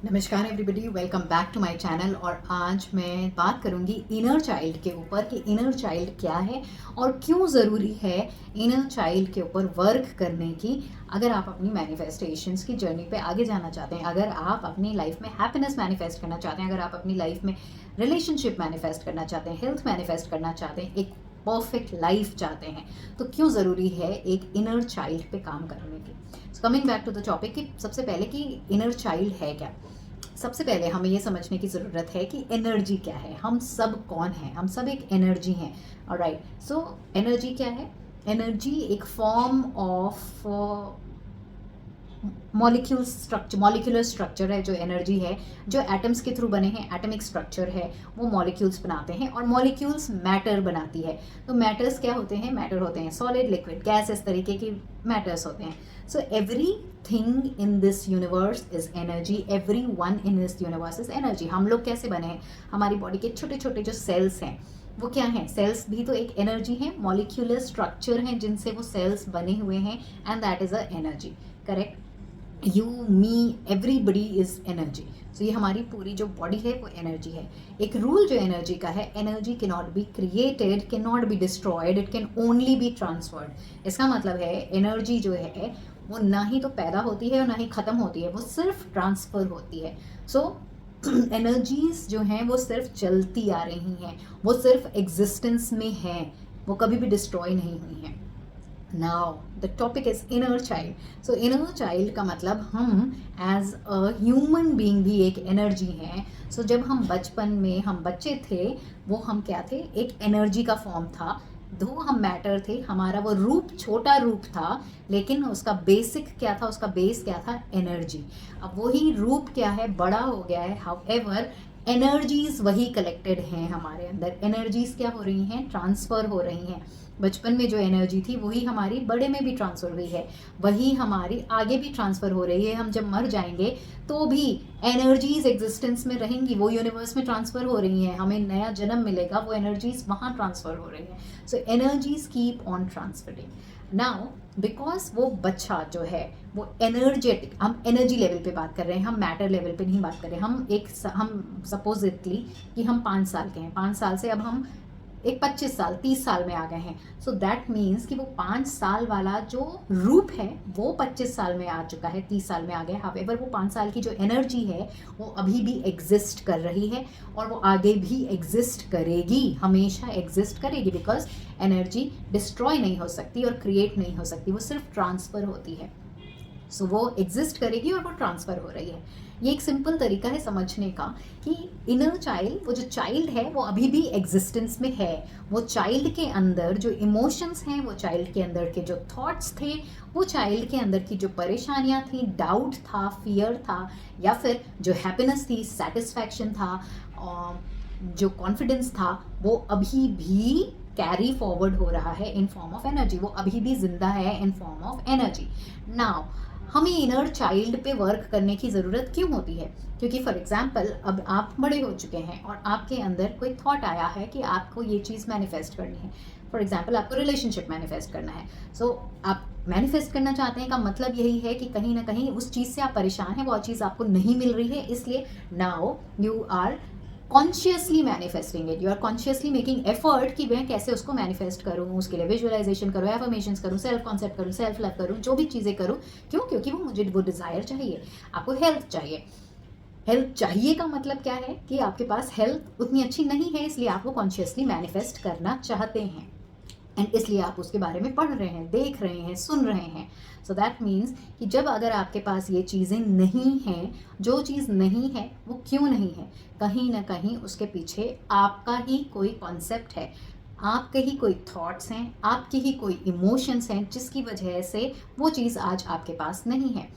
नमस्कार everybody, welcome back to my channel. और आज मैं बात करूंगी इनर चाइल्ड के ऊपर कि इनर चाइल्ड क्या है और क्यों ज़रूरी है इनर चाइल्ड के ऊपर वर्क करने की। अगर आप अपनी मैनिफेस्टेशंस की जर्नी पे आगे जाना चाहते हैं, अगर आप अपनी लाइफ में हैप्पीनेस मैनिफेस्ट करना चाहते हैं, अगर आप अपनी लाइफ में रिलेशनशिप मैनिफेस्ट करना चाहते हैं, हेल्थ मैनिफेस्ट करना चाहते हैं, एक परफेक्ट लाइफ चाहते हैं, तो क्यों ज़रूरी है एक इनर चाइल्ड पे काम करने की। Coming back to the topic कि सबसे पहले कि इनर चाइल्ड है क्या। सबसे पहले हमें ये समझने की ज़रूरत है कि एनर्जी क्या है। हम सब कौन हैं? हम सब एक एनर्जी हैं। ऑलराइट, सो एनर्जी क्या है? एनर्जी एक फॉर्म ऑफ मॉलिक्यूलर स्ट्रक्चर है। जो एनर्जी है, जो एटम्स के थ्रू बने हैं, एटमिक स्ट्रक्चर है, वो मॉलिक्यूल्स बनाते हैं और मॉलिक्यूल्स मैटर बनाती है। तो मैटर्स क्या होते हैं? मैटर होते हैं सॉलिड, लिक्विड, गैस, इस तरीके की मैटर्स होते हैं। So every thing in this universe is energy, every one in this universe is energy. हम लोग कैसे बने हैं? हमारी बॉडी के छोटे छोटे जो सेल्स हैं वो क्या हैं? सेल्स भी तो एक एनर्जी है, मॉलिक्यूलर स्ट्रक्चर हैं जिनसे वो सेल्स बने हुए हैं, and that is a energy. Correct? You, me, everybody is energy. So ये हमारी पूरी जो बॉडी है वो एनर्जी है। एक रूल जो एनर्जी का है, energy can not be created, can not be destroyed, it can only be transferred. इसका मतलब है एनर्जी जो है वो ना ही तो पैदा होती है और ना ही ख़त्म होती है, वो सिर्फ ट्रांसफ़र होती है। सो एनर्जीज जो हैं वो सिर्फ चलती आ रही हैं, वो सिर्फ एग्जिस्टेंस में हैं, वो कभी भी डिस्ट्रॉय नहीं हुई हैं। Now the topic is inner child. So inner child का मतलब हम एज अ ह्यूमन बीइंग भी एक एनर्जी हैं। सो जब हम बचपन में हम बच्चे थे, वो हम क्या थे? एक एनर्जी का फॉर्म था। दो हम मैटर थे, हमारा वो रूप छोटा रूप था, लेकिन उसका बेसिक क्या था? उसका बेस क्या था? एनर्जी। अब वही रूप क्या है? बड़ा हो गया है। हाउएवर एनर्जीज वही कलेक्टेड हैं हमारे अंदर। एनर्जीज क्या हो रही हैं? ट्रांसफ़र हो रही हैं। बचपन में जो एनर्जी थी वही हमारी बड़े में भी ट्रांसफ़र हुई है, वही हमारी आगे भी ट्रांसफ़र हो रही है। हम जब मर जाएंगे तो भी एनर्जीज एग्जिस्टेंस में रहेंगी, वो यूनिवर्स में ट्रांसफ़र हो रही हैं। हमें नया जन्म मिलेगा, वो एनर्जीज वहाँ ट्रांसफ़र हो रही हैं। So energies keep on transferring. Now because वो बच्चा जो है वो एनर्जेटिक, हम एनर्जी लेवल पे बात कर रहे हैं, हम मैटर लेवल पे नहीं बात कर रहे हैं। हम सपोजिटली कि हम 5 साल के हैं, 5 साल से अब हम एक 25 साल 30 साल में आ गए हैं। सो दैट मीन्स कि वो 5 साल वाला जो रूप है वो 25 साल में आ चुका है, 30 साल में आ गया। हावेवर वो 5 साल की जो एनर्जी है वो अभी भी एग्जिस्ट कर रही है और वो आगे भी एग्जिस्ट करेगी, हमेशा एग्जिस्ट करेगी, बिकॉज एनर्जी डिस्ट्रॉय नहीं हो सकती और क्रिएट नहीं हो सकती, वो सिर्फ ट्रांसफ़र होती है। सो वो एग्जिस्ट करेगी और वो ट्रांसफ़र हो रही है। ये एक सिंपल तरीका है समझने का कि इनर चाइल्ड, वो जो चाइल्ड है वो अभी भी एग्जिस्टेंस में है। वो चाइल्ड के अंदर जो इमोशंस हैं, वो चाइल्ड के अंदर के जो थॉट्स थे, वो चाइल्ड के अंदर की जो परेशानियां थी, डाउट था, फियर था, या फिर जो हैप्पीनेस थी, सेटिस्फैक्शन था, जो कॉन्फिडेंस था, वो अभी भी कैरी फॉरवर्ड हो रहा है इन फॉर्म ऑफ एनर्जी। वो अभी भी जिंदा है in form of energy. Now हमें इनर चाइल्ड पे वर्क करने की ज़रूरत क्यों होती है? क्योंकि फॉर एग्जांपल अब आप बड़े हो चुके हैं और आपके अंदर कोई थॉट आया है कि आपको ये चीज़ मैनिफेस्ट करनी है। फॉर एग्जांपल आपको रिलेशनशिप मैनिफेस्ट करना है। सो आप मैनिफेस्ट करना चाहते हैं का मतलब यही है कि कहीं ना कहीं उस चीज़ से आप परेशान हैं, वो चीज़ आपको नहीं मिल रही है, इसलिए now you are consciously manifesting it, you are consciously making effort कि मैं कैसे उसको मैनिफेस्ट करूँ, उसके लिए विजुअलाइजेशन करूँ, एफर्मेशंस करूँ, सेल्फ कॉन्सेप्ट करूँ, सेल्फ लव करूँ, जो भी चीज़ें करूँ। क्यों? क्योंकि मुझे वो डिज़ायर चाहिए। आपको हेल्थ चाहिए। हेल्थ चाहिए का मतलब क्या है? कि आपके पास हेल्थ उतनी अच्छी नहीं है, इसलिए आप वो कॉन्शियसली मैनिफेस्ट करना चाहते हैं, एंड इसलिए आप उसके बारे में पढ़ रहे हैं, देख रहे हैं, सुन रहे हैं। सो दैट मीन्स कि जब अगर आपके पास ये चीज़ें नहीं हैं, जो चीज़ नहीं है वो क्यों नहीं है? कहीं ना कहीं उसके पीछे आपका ही कोई कॉन्सेप्ट है, आपके ही कोई थॉट्स हैं, आपके ही कोई इमोशंस हैं, जिसकी वजह से वो चीज़ आज आपके पास नहीं है।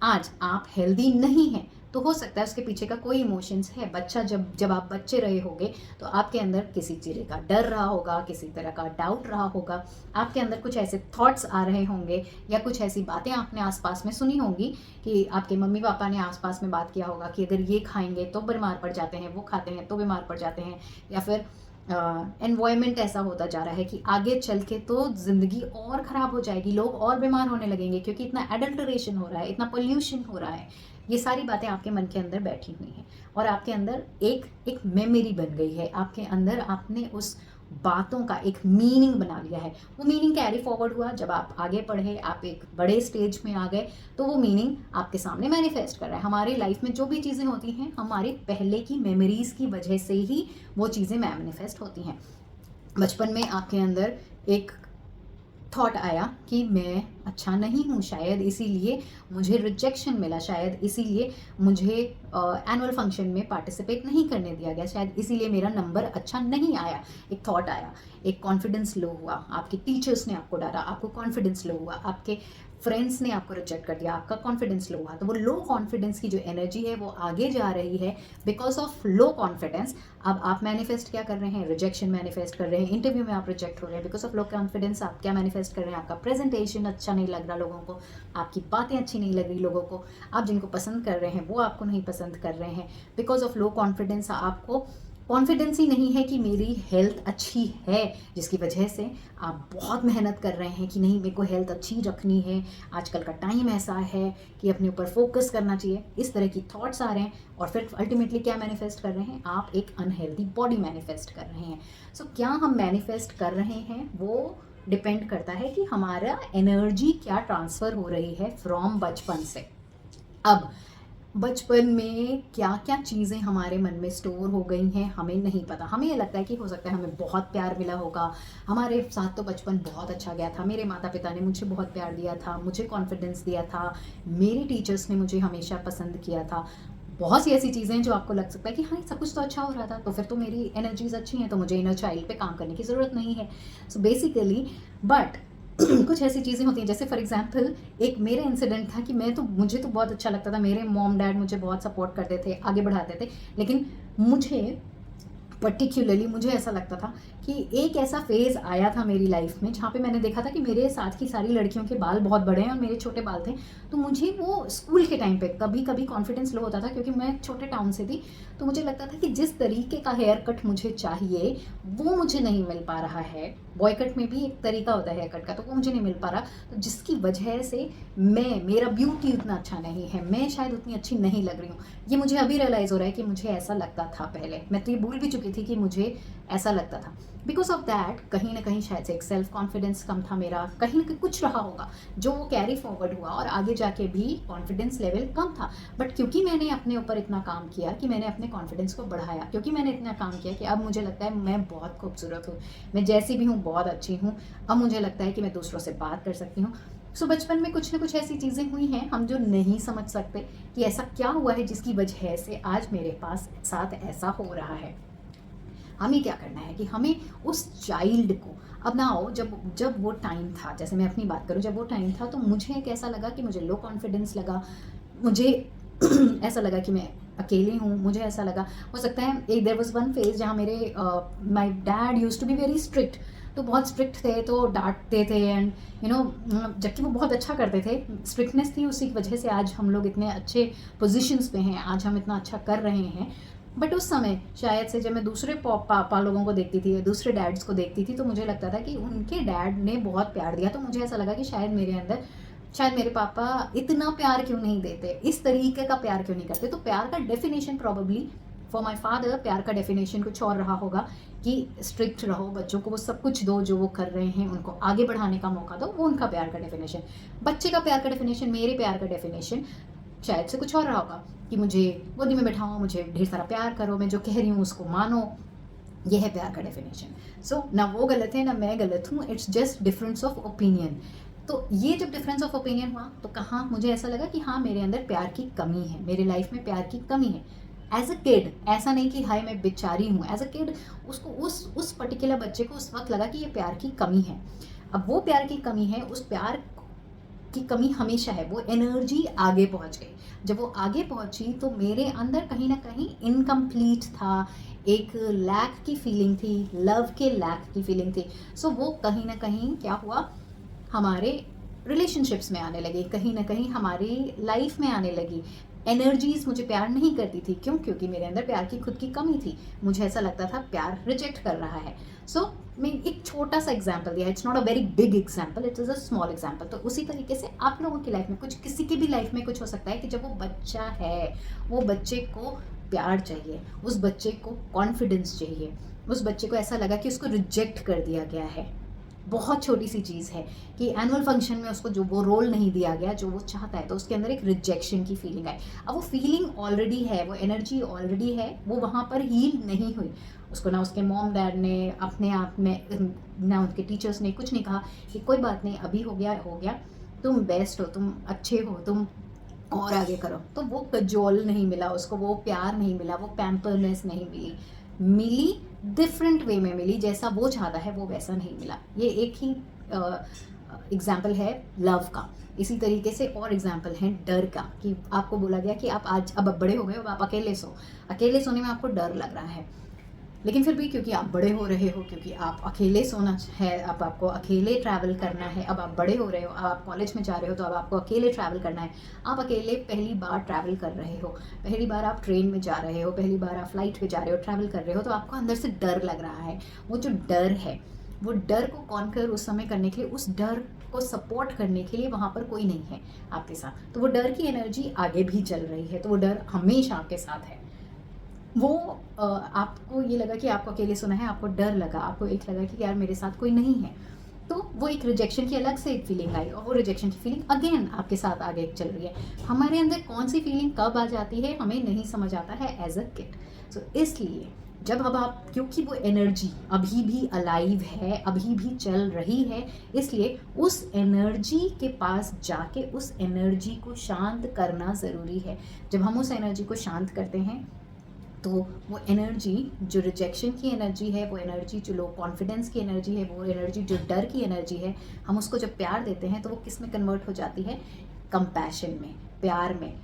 आज आप हेल्दी नहीं हैं तो हो सकता है उसके पीछे का कोई इमोशंस है। बच्चा जब जब आप बच्चे रहे होंगे तो आपके अंदर किसी चीज़ का डर रहा होगा, किसी तरह का डाउट रहा होगा, आपके अंदर कुछ ऐसे थॉट्स आ रहे होंगे, या कुछ ऐसी बातें आपने आसपास में सुनी होंगी कि आपके मम्मी पापा ने आसपास में बात किया होगा कि अगर ये खाएंगे तो बीमार पड़ जाते हैं, वो खाते हैं तो बीमार पड़ जाते हैं, या फिर एनवायरनमेंट ऐसा होता जा रहा है कि आगे चल के तो ज़िंदगी और ख़राब हो जाएगी, लोग और बीमार होने लगेंगे, क्योंकि इतना एडल्टरेशन हो रहा है, इतना पोल्यूशन हो रहा है। ये सारी बातें आपके मन के अंदर बैठी हुई हैं और आपके अंदर एक एक मेमोरी बन गई है, आपके अंदर आपने उस बातों का एक मीनिंग बना लिया है। वो मीनिंग कैरी फॉरवर्ड हुआ, जब आप आगे पढ़े, आप एक बड़े स्टेज में आ गए, तो वो मीनिंग आपके सामने मैनिफेस्ट कर रहा है। हमारी लाइफ में जो भी चीज़ें होती हैं, हमारे पहले की मेमोरीज की वजह से ही वो चीज़ें मैनिफेस्ट होती हैं। बचपन में आपके अंदर एक थॉट आया कि मैं अच्छा नहीं हूँ, शायद इसीलिए मुझे रिजेक्शन मिला, शायद इसीलिए मुझे एनुअल फंक्शन में पार्टिसिपेट नहीं करने दिया गया, शायद इसीलिए मेरा नंबर अच्छा नहीं आया। एक थॉट आया, एक कॉन्फिडेंस लो हुआ, आपके टीचर्स ने आपको डांटा, आपको कॉन्फिडेंस लो हुआ, आपके फ्रेंड्स ने आपको रिजेक्ट कर दिया, आपका कॉन्फिडेंस लो हुआ। तो वो लो कॉन्फिडेंस की जो एनर्जी है वो आगे जा रही है बिकॉज ऑफ लो कॉन्फिडेंस। अब आप मैनिफेस्ट क्या कर रहे हैं? रिजेक्शन मैनिफेस्ट कर रहे हैं, इंटरव्यू में आप रिजेक्ट हो रहे हैं बिकॉज ऑफ लो कॉन्फिडेंस। आप क्या मैनिफेस्ट कर रहे हैं? आपका प्रेजेंटेशन अच्छा नहीं लग रहा लोगों को, आपकी बातें अच्छी नहीं लग रही लोगों को, आप जिनको पसंद कर रहे हैं वो आपको नहीं पसंद कर रहे हैं बिकॉज ऑफ लो कॉन्फिडेंस। आपको कॉन्फिडेंस ही नहीं है कि मेरी हेल्थ अच्छी है, जिसकी वजह से आप बहुत मेहनत कर रहे हैं कि नहीं, मेरे को हेल्थ अच्छी रखनी है, आजकल का टाइम ऐसा है कि अपने ऊपर फोकस करना चाहिए। इस तरह की थॉट्स आ रहे हैं और फिर अल्टीमेटली क्या मैनिफेस्ट कर रहे हैं? आप एक अनहेल्दी बॉडी मैनिफेस्ट कर रहे हैं। सो क्या हम मैनिफेस्ट कर रहे हैं वो डिपेंड करता है कि हमारा एनर्जी क्या ट्रांसफ़र हो रही है फ्रॉम बचपन से। अब बचपन में क्या क्या चीज़ें हमारे मन में स्टोर हो गई हैं हमें नहीं पता। हमें ये लगता है कि हो सकता है हमें बहुत प्यार मिला होगा, हमारे साथ तो बचपन बहुत अच्छा गया था, मेरे माता पिता ने मुझे बहुत प्यार दिया था, मुझे कॉन्फिडेंस दिया था, मेरे टीचर्स ने मुझे हमेशा पसंद किया था। बहुत सी ऐसी चीज़ें हैं जो आपको लग सकता है कि हाँ, सब कुछ तो अच्छा हो रहा था, तो फिर तो मेरी एनर्जीज अच्छी हैं, तो मुझे इनर चाइल्ड पे काम करने की ज़रूरत नहीं है। सो बेसिकली बट कुछ ऐसी चीज़ें होती हैं, जैसे फॉर एग्जांपल एक मेरे इंसिडेंट था कि मुझे तो बहुत अच्छा लगता था, मेरे मॉम डैड मुझे बहुत सपोर्ट करते थे, आगे बढ़ाते थे, लेकिन पर्टिकुलरली मुझे ऐसा लगता था कि एक ऐसा फेज़ आया था मेरी लाइफ में जहाँ पे मैंने देखा था कि मेरे साथ की सारी लड़कियों के बाल बहुत बड़े हैं और मेरे छोटे बाल थे। तो मुझे वो स्कूल के टाइम पे कभी कभी कॉन्फिडेंस लो होता था, क्योंकि मैं छोटे टाउन से थी, तो मुझे लगता था कि जिस तरीके का हेयर कट मुझे चाहिए वो मुझे नहीं मिल पा रहा है। बॉय कट में भी एक तरीका होता है हेयर कट का, तो वो मुझे नहीं मिल पा रहा, तो जिसकी वजह से मेरा ब्यूटी उतना अच्छा नहीं है, मैं शायद उतनी अच्छी नहीं लग रही हूँ। ये मुझे अभी रियलाइज़ हो रहा है कि मुझे ऐसा लगता था पहले, मैं तो ये भूल भी चुकी थी कि मुझे ऐसा लगता था। बिकॉज ऑफ दैट कहीं ना कहीं शायद से एक सेल्फ कॉन्फिडेंस कम था मेरा, कहीं ना कहीं कुछ रहा होगा जो वो कैरी फॉरवर्ड हुआ और आगे जाके भी कॉन्फिडेंस लेवल कम था। बट क्योंकि मैंने अपने ऊपर इतना काम किया कि मैंने अपने कॉन्फिडेंस को बढ़ाया, क्योंकि मैंने इतना काम किया कि अब मुझे लगता है मैं बहुत खूबसूरत हूँ, मैं जैसी भी हूँ बहुत अच्छी हूँ, अब मुझे लगता है कि मैं दूसरों से बात कर सकती हूँ। सो बचपन में कुछ ना कुछ ऐसी चीज़ें हुई हैं हम जो नहीं समझ सकते कि ऐसा क्या हुआ है जिसकी वजह से आज मेरे पास साथ ऐसा हो रहा है। हमें क्या करना है कि हमें उस चाइल्ड को, अब ना हो जब वो टाइम था, जैसे मैं अपनी बात करूं, जब वो टाइम था तो मुझे कैसा लगा कि मुझे लो कॉन्फिडेंस लगा, मुझे ऐसा लगा कि मैं अकेली हूँ, मुझे ऐसा लगा, हो सकता है एक देयर वाज वन फेज जहाँ मेरे my dad used to be very strict, तो बहुत स्ट्रिक्ट थे, तो डांटते थे एंड जबकि वो बहुत अच्छा करते थे, स्ट्रिक्टनेस थी, उसी की वजह से आज हम लोग इतने अच्छे पोजीशंस पे हैं, आज हम इतना अच्छा कर रहे हैं। बट उस समय शायद से जब मैं दूसरे पापा लोगों को देखती थी, दूसरे डैड्स को देखती थी, तो मुझे लगता था कि उनके डैड ने बहुत प्यार दिया, तो मुझे ऐसा लगा कि शायद मेरे पापा इतना प्यार क्यों नहीं देते, इस तरीके का प्यार क्यों नहीं करते। तो प्यार का definition probably for my father, प्यार का डेफिनेशन कुछ और रहा होगा कि स्ट्रिक्ट रहो, बच्चों को वो सब कुछ दो जो वो कर रहे हैं, उनको आगे बढ़ाने का मौका दो, वो उनका प्यार का डेफिनेशन। बच्चे का प्यार का डेफिनेशन, मेरे प्यार का डेफिनेशन शायद से कुछ और रहा होगा कि मुझे गोदी में बैठाओ, मुझे ढेर सारा प्यार करो, मैं जो कह रही हूँ उसको मानो, ये है प्यार का डेफिनेशन। सो ना वो गलत है ना मैं गलत हूँ, it's just difference of opinion. तो ये जब डिफरेंस ऑफ ओपिनियन हुआ तो कहाँ मुझे ऐसा लगा कि हाँ, मेरे अंदर प्यार की कमी है, मेरे लाइफ में प्यार की कमी है। एज अ किड, ऐसा नहीं कि हाय मैं बेचारी हूँ, एज अ किड उसको उस पर्टिकुलर बच्चे को उस वक्त लगा कि ये प्यार की कमी है। अब वो प्यार की कमी है, उस प्यार की कमी हमेशा है, वो एनर्जी आगे पहुंच गई। जब वो आगे पहुंची तो मेरे अंदर कहीं ना कहीं इनकम्प्लीट था, एक लैक की फीलिंग थी, लव के लैक की फीलिंग थी। सो वो कहीं ना कहीं क्या हुआ, हमारे रिलेशनशिप्स में आने लगी, कहीं ना कहीं हमारी लाइफ में आने लगी। एनर्जीज मुझे प्यार नहीं करती थी, क्यों? क्योंकि मेरे अंदर प्यार की खुद की कमी थी। मुझे ऐसा लगता था प्यार रिजेक्ट कर रहा है। सो मैं एक छोटा सा एग्जाम्पल दिया, it's not a very big example, it is a small example. तो उसी तरीके से आप लोगों की लाइफ में कुछ, किसी की भी लाइफ में कुछ हो सकता है कि जब वो बच्चा है, वो बच्चे को प्यार चाहिए, उस बच्चे को कॉन्फिडेंस चाहिए, उस बच्चे को ऐसा लगा कि उसको रिजेक्ट कर दिया गया है। बहुत छोटी सी चीज़ है कि एनुअल फंक्शन में उसको जो वो रोल नहीं दिया गया जो वो चाहता है, तो उसके अंदर एक रिजेक्शन की फीलिंग आई। अब वो फीलिंग ऑलरेडी है, वो एनर्जी ऑलरेडी है, वो वहाँ पर हील नहीं हुई। उसको ना उसके मॉम डैड ने अपने आप में, ना उनके टीचर्स ने कुछ नहीं कहा कि कोई बात नहीं, अभी हो गया, तुम बेस्ट हो, तुम अच्छे हो, तुम और आगे करो। तो वो कजोल नहीं मिला उसको, वो प्यार नहीं मिला, वो पैम्परनेस नहीं मिली डिफरेंट वे में मिली। जैसा वो चाहता है वो वैसा नहीं मिला। ये एक ही एग्जाम्पल है लव का। इसी तरीके से और एग्जाम्पल है डर का, कि आपको बोला गया कि आप आज अब बड़े हो गए हो, आप अकेले सोने में आपको डर लग रहा है, लेकिन फिर भी क्योंकि आप बड़े हो रहे हो, क्योंकि आप अकेले सोना है, अब आपको अकेले ट्रैवल करना है, अब आप बड़े हो रहे हो, अब आप कॉलेज में जा रहे हो, तो अब आपको अकेले ट्रैवल करना है। आप अकेले पहली बार ट्रैवल कर रहे हो, पहली बार आप ट्रेन में जा रहे हो, पहली बार आप फ्लाइट पे जा रहे हो, ट्रैवल कर रहे हो, तो आपको अंदर से डर लग रहा है। वो जो डर है, वो डर को कॉन्कर उस समय करने के लिए, उस डर को सपोर्ट करने के लिए वहाँ पर कोई नहीं है आपके साथ। तो वो डर की एनर्जी आगे भी चल रही है, तो वो डर हमेशा आपके साथ है। वो आपको ये लगा कि आपको अकेले सुना है, आपको डर लगा, आपको एक लगा कि यार मेरे साथ कोई नहीं है, तो वो एक रिजेक्शन की अलग से एक फीलिंग आई, और वो रिजेक्शन की फीलिंग अगेन आपके साथ आगे चल रही है। हमारे अंदर कौन सी फीलिंग कब आ जाती है हमें नहीं समझ आता है एज अ किड। सो इसलिए जब अब आप, क्योंकि वो एनर्जी अभी भी अलाइव है, अभी भी चल रही है, इसलिए उस एनर्जी के पास जाके उस एनर्जी को शांत करना ज़रूरी है। जब हम उस एनर्जी को शांत करते हैं, तो वो एनर्जी जो रिजेक्शन की एनर्जी है, वो एनर्जी जो लो कॉन्फिडेंस की एनर्जी है, वो एनर्जी जो डर की एनर्जी है, हम उसको जब प्यार देते हैं तो वो किस में कन्वर्ट हो जाती है? कंपैशन में, प्यार में,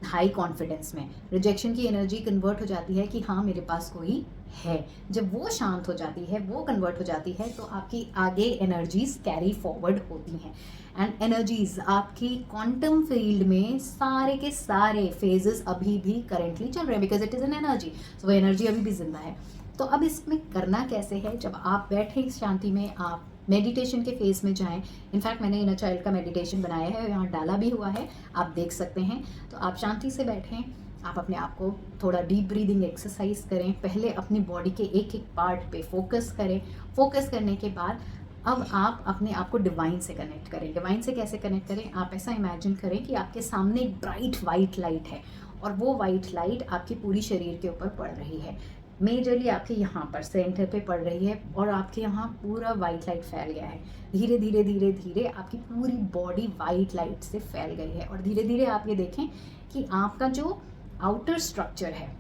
हाई कॉन्फिडेंस में। रिजेक्शन की एनर्जी कन्वर्ट हो जाती है कि हाँ मेरे पास कोई है। जब वो शांत हो जाती है, वो कन्वर्ट हो जाती है, तो आपकी आगे एनर्जीज कैरी फॉरवर्ड होती हैं। एंड एनर्जीज आपकी क्वांटम फील्ड में सारे के सारे फेजेस अभी भी करेंटली चल रहे हैं, because it is an energy. So वो एनर्जी अभी भी जिंदा है। तो अब इसमें करना कैसे है? जब आप बैठे इस शांति में, आप मेडिटेशन के फेज में जाएं। इनफैक्ट मैंने इनर चाइल्ड का मेडिटेशन बनाया है, यहाँ डाला भी हुआ है, आप देख सकते हैं। तो आप शांति से बैठें, आप अपने आप को थोड़ा डीप ब्रीदिंग एक्सरसाइज करें। पहले अपनी बॉडी के एक एक पार्ट पे फोकस करें। फोकस करने के बाद अब आप अपने आप को डिवाइन से कनेक्ट करें। डिवाइन से कैसे कनेक्ट करें? आप ऐसा इमेजिन करें कि आपके सामने एक ब्राइट वाइट लाइट है, और वो वाइट लाइट आपके पूरी शरीर के ऊपर पड़ रही है। मेजरली आपके यहाँ पर सेंटर पे पड़ रही है, और आपके यहाँ पूरा वाइट लाइट फैल गया है। धीरे धीरे धीरे धीरे आपकी पूरी बॉडी वाइट लाइट से फैल गई है, और धीरे धीरे आप ये देखें कि आपका जो आउटर स्ट्रक्चर है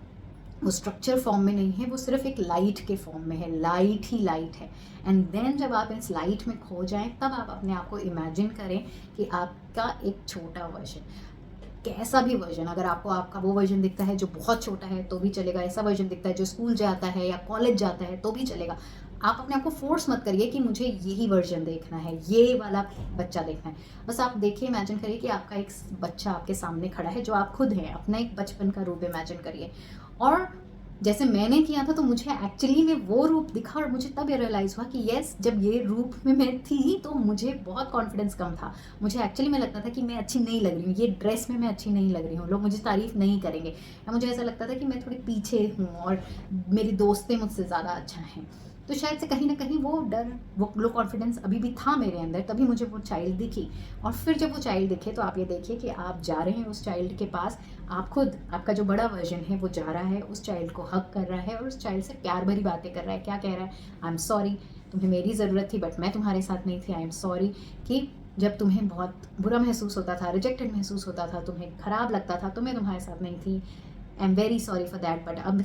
वो स्ट्रक्चर फॉर्म में नहीं है, वो सिर्फ एक लाइट के फॉर्म में है, लाइट ही लाइट है। एंड देन जब आप इस लाइट में खो जाएं, तब आप अपने आप को इमेजिन करें कि आपका एक छोटा वर्जन, कैसा भी वर्जन, अगर आपको आपका वो वर्जन दिखता है जो बहुत छोटा है तो भी चलेगा, ऐसा वर्जन दिखता है जो स्कूल जाता है या कॉलेज जाता है तो भी चलेगा। आप अपने आप को फोर्स मत करिए कि मुझे यही वर्जन देखना है, ये वाला बच्चा देखना है। बस आप देखिए, इमेजिन करिए कि आपका एक बच्चा आपके सामने खड़ा है जो आप खुद हैं, अपना एक बचपन का रूप इमेजिन करिए। और जैसे मैंने किया था, तो मुझे एक्चुअली में वो रूप दिखा, और मुझे तब ये रियलाइज़ हुआ कि यस, जब ये रूप में मैं थी तो मुझे बहुत कॉन्फिडेंस कम था। मुझे एक्चुअली में लगता था कि मैं अच्छी नहीं लग रही हूँ, ये ड्रेस में मैं अच्छी नहीं लग रही हूँ, लोग मुझे तारीफ़ नहीं करेंगे, या मुझे ऐसा लगता था कि मैं थोड़ी पीछे हूँ और मेरी दोस्तें मुझसे ज़्यादा अच्छा हैं। तो शायद से कहीं ना कहीं वो डर, वो लो कॉन्फिडेंस अभी भी था मेरे अंदर, तभी मुझे वो चाइल्ड दिखी। और फिर जब वो चाइल्ड दिखे, तो आप ये देखिए कि आप जा रहे हैं उस चाइल्ड के पास, आप खुद, आपका जो बड़ा वर्जन है वो जा रहा है, उस चाइल्ड को हग कर रहा है, और उस चाइल्ड से प्यार भरी बातें कर रहा है। क्या कह रहा है? आई एम सॉरी, तुम्हें मेरी ज़रूरत थी बट मैं तुम्हारे साथ नहीं थी। आई एम सॉरी कि जब तुम्हें बहुत बुरा महसूस होता था, रिजेक्टेड महसूस होता था, तुम्हें ख़राब लगता था, तो मैं तुम्हारे साथ नहीं थी। I am very sorry for that, but अब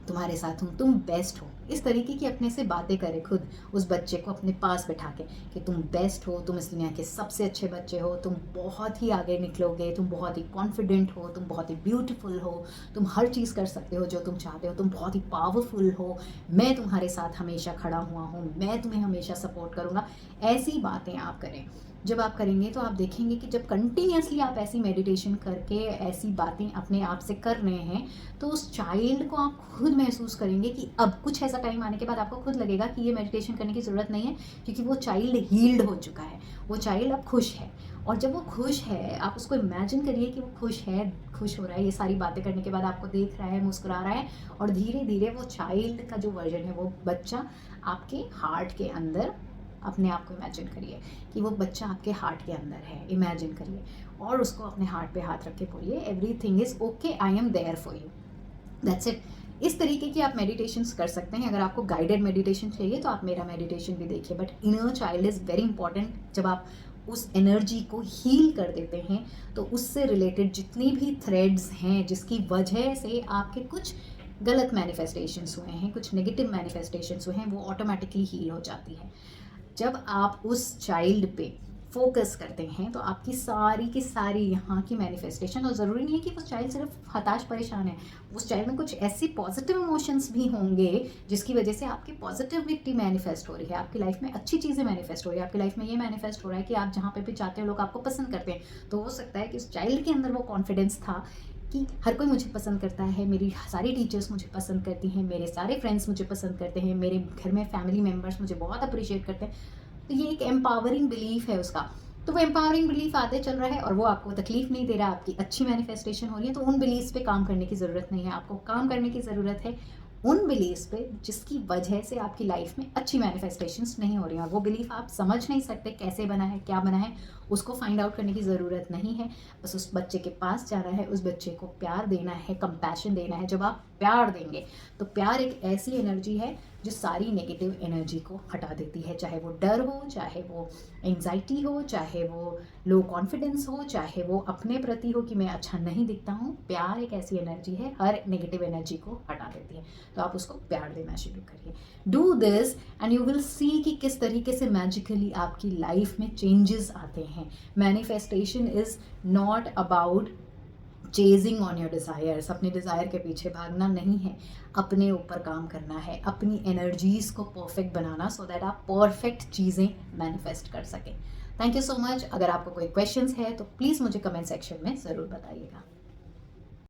तुम्हारे साथ हूँ, तुम बेस्ट हो। इस तरीके की अपने से बातें करे खुद उस बच्चे को अपने पास बैठा के, कि तुम बेस्ट हो, तुम इस दुनिया के सबसे अच्छे बच्चे हो, तुम बहुत ही आगे निकलोगे, तुम बहुत ही कॉन्फिडेंट हो, तुम बहुत ही ब्यूटीफुल हो, तुम हर चीज़ कर सकते हो जो तुम चाहते हो, तुम बहुत ही पावरफुल हो, मैं तुम्हारे साथ हमेशा खड़ा हुआ हूँ, मैं तुम्हें हमेशा सपोर्ट करूँगा। ऐसी बातें आप करें। जब आप करेंगे तो आप देखेंगे कि जब कंटिन्यूअसली आप ऐसी मेडिटेशन करके ऐसी बातें अपने आप से कर रहे हैं, तो उस चाइल्ड को आप खुद महसूस करेंगे कि अब कुछ ऐसा टाइम आने के बाद आपको खुद लगेगा कि ये मेडिटेशन करने की ज़रूरत नहीं है, क्योंकि वो चाइल्ड हील्ड हो चुका है, वो चाइल्ड अब खुश है। और जब वो खुश है, आप उसको इमेजिन करिए कि वो खुश है, खुश हो रहा है, ये सारी बातें करने के बाद आपको देख रहा है, मुस्कुरा रहा है, और धीरे धीरे वो चाइल्ड का जो वर्जन है, वो बच्चा आपके हार्ट के अंदर, अपने आप को इमेजिन करिए कि वो बच्चा आपके हार्ट के अंदर है, इमेजिन करिए, और उसको अपने हार्ट पे हाथ रख के बोलिए, everything is okay, I am there for you, that's it. इस तरीके की आप मेडिटेशंस कर सकते हैं। अगर आपको गाइडेड मेडिटेशन चाहिए तो आप मेरा मेडिटेशन भी देखिए, but inner child is very important. जब आप उस एनर्जी को हील कर देते हैं, तो उससे रिलेटेड जितनी भी थ्रेड्स हैं जिसकी वजह से आपके कुछ गलत मैनिफेस्टेशंस हुए हैं, कुछ नेगेटिव मैनिफेस्टेशंस हुए हैं, वो ऑटोमेटिकली हील हो जाती है। जब आप उस चाइल्ड पे फोकस करते हैं तो आपकी सारी की सारी यहाँ की मैनिफेस्टेशन, और ज़रूरी नहीं है कि वो चाइल्ड सिर्फ हताश परेशान है, उस चाइल्ड में कुछ ऐसी पॉजिटिव इमोशंस भी होंगे जिसकी वजह से आपकी पॉजिटिविटी मैनिफेस्ट हो रही है, आपकी लाइफ में अच्छी चीज़ें मैनिफेस्ट हो रही है, आपकी लाइफ में ये मैनिफेस्ट हो रहा है कि आप जहाँ पे भी चाहते हो लोग आपको पसंद करते हैं। तो हो सकता है कि उस चाइल्ड के अंदर वो कॉन्फिडेंस था कि हर कोई मुझे पसंद करता है, मेरी सारी टीचर्स मुझे पसंद करती हैं, मेरे सारे फ्रेंड्स मुझे पसंद करते हैं, मेरे घर में फैमिली मेम्बर्स मुझे बहुत अप्रिशिएट करते हैं। तो ये एक एम्पावरिंग बिलीफ है उसका। तो वो एम्पावरिंग बिलीफ आते चल रहा है और वो आपको तकलीफ नहीं दे रहा, आपकी अच्छी मैनिफेस्टेशन हो रही है, तो उन बिलीफ्स पे काम करने की ज़रूरत नहीं है। आपको काम करने की ज़रूरत है उन बिलीफ्स पे जिसकी वजह से आपकी लाइफ में अच्छी मैनिफेस्टेशंस नहीं हो रही हैं, और वो बिलीफ आप समझ नहीं सकते कैसे बना है, क्या बना है, उसको फाइंड आउट करने की ज़रूरत नहीं है। बस उस बच्चे के पास जाना है, उस बच्चे को प्यार देना है, कंपैशन देना है। जब आप प्यार देंगे तो प्यार एक ऐसी एनर्जी है जो सारी नेगेटिव एनर्जी को हटा देती है, चाहे वो डर हो, चाहे वो एंग्जाइटी हो, चाहे वो लो कॉन्फिडेंस हो, चाहे वो अपने प्रति हो कि मैं अच्छा नहीं दिखता हूँ। प्यार एक ऐसी एनर्जी है, हर नेगेटिव एनर्जी को हटा देती है। तो आप उसको प्यार देना शुरू करिए। Do this and you will see कि किस तरीके से मैजिकली आपकी लाइफ में चेंजेस आते हैं। Manifestation is not about chasing on your desires, अपने डिज़ायर के पीछे भागना नहीं है, अपने ऊपर काम करना है, अपनी एनर्जीज़ को परफेक्ट बनाना, सो दैट आप परफेक्ट चीज़ें मैनिफेस्ट कर सकें। Thank you so much. अगर आपको कोई क्वेश्चंस है तो प्लीज़ मुझे कमेंट सेक्शन में ज़रूर बताइएगा।